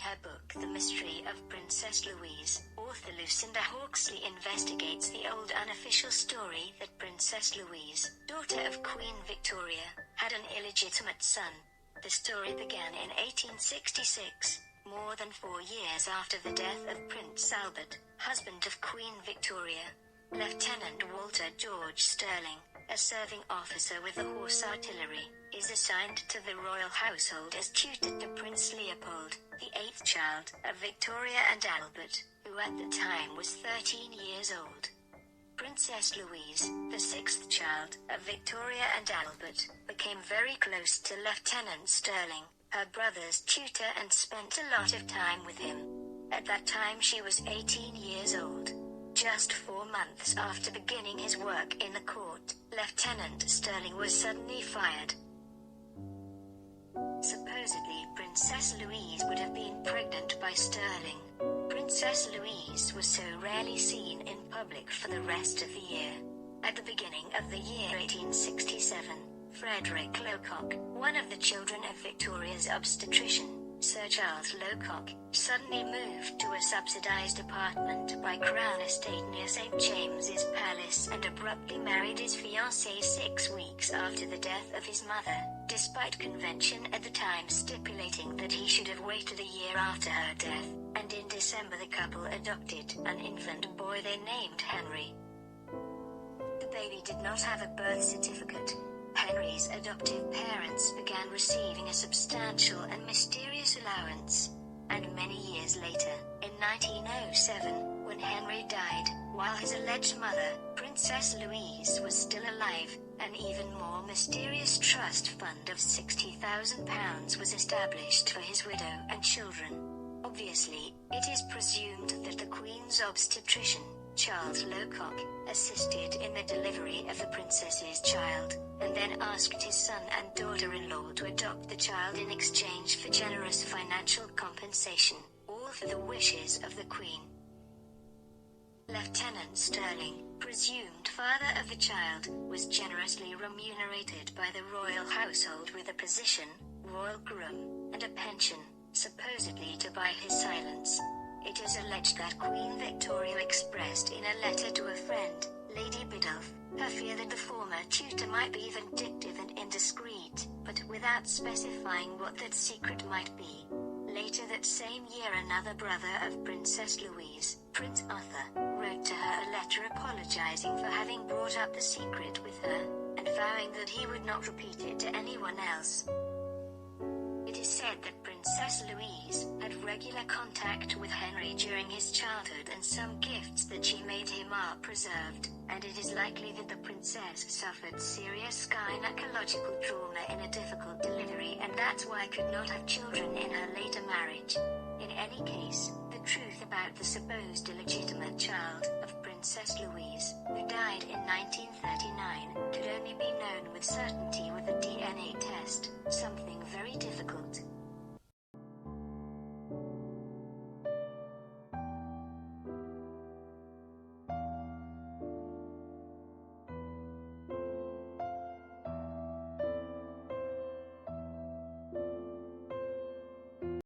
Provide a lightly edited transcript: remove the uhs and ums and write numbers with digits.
her book The Mystery of Princess Louise, author Lucinda Hawksley investigates the old unofficial story that Princess Louise, daughter of Queen Victoria, had an illegitimate son. The story began in 1866, more than 4 years after the death of Prince Albert, husband of Queen Victoria. Lieutenant Walter George Sterling, a serving officer with the Horse Artillery, is assigned to the royal household as tutor to Prince Leopold, the 8th child of Victoria and Albert, who at the time was 13 years old. Princess Louise, the 6th child of Victoria and Albert, became very close to Lieutenant Sterling, her brother's tutor, and spent a lot of time with him. At that time she was 18 years old. Just 4 months after beginning his work in the court, Lieutenant Sterling was suddenly fired. Supposedly Princess Louise would have been pregnant by Sterling. Princess Louise was so rarely seen in public for the rest of the year. At the beginning of the year 1867, Frederick Locock, one of the children of Victoria's obstetrician, Sir Charles Locock, suddenly moved to a subsidized apartment by Crown Estate near St. James's Palace and abruptly married his fiancée 6 weeks after the death of his mother, despite convention at the time stipulating that he should have waited a year after her death, and in December the couple adopted an infant boy they named Henry. The baby did not have a birth certificate. Henry's adoptive parents began receiving a substantial and mysterious allowance. And many years later, in 1907, when Henry died, while his alleged mother, Princess Louise, was still alive, an even more mysterious trust fund of £60,000 was established for his widow and children. Obviously, it is presumed that the Queen's obstetrician, Charles Locock, assisted in the delivery of the princess's child, and then asked his son and daughter-in-law to adopt the child in exchange for generous financial compensation, all for the wishes of the Queen. Lieutenant Sterling, presumed father of the child, was generously remunerated by the royal household with a position, royal groom, and a pension, supposedly to buy his silence. It is alleged that Queen Victoria expressed in a letter to a friend, Lady Biddulph, her fear that the former tutor might be vindictive and indiscreet, but without specifying what that secret might be. Later that same year another brother of Princess Louise, Prince Arthur, wrote to her a letter apologizing for having brought up the secret with her, and vowing that he would not repeat it to anyone else. It is said that Princess Louise had regular contact with Henry during his childhood, and some gifts that she made him are preserved, and it is likely that the princess suffered serious gynecological trauma in a difficult delivery, and that's why could not have children in her later marriage. In any case, the truth about the supposed illegitimate child of Princess Louise, who died in 1939, could only be known with certainty with a DNA test, something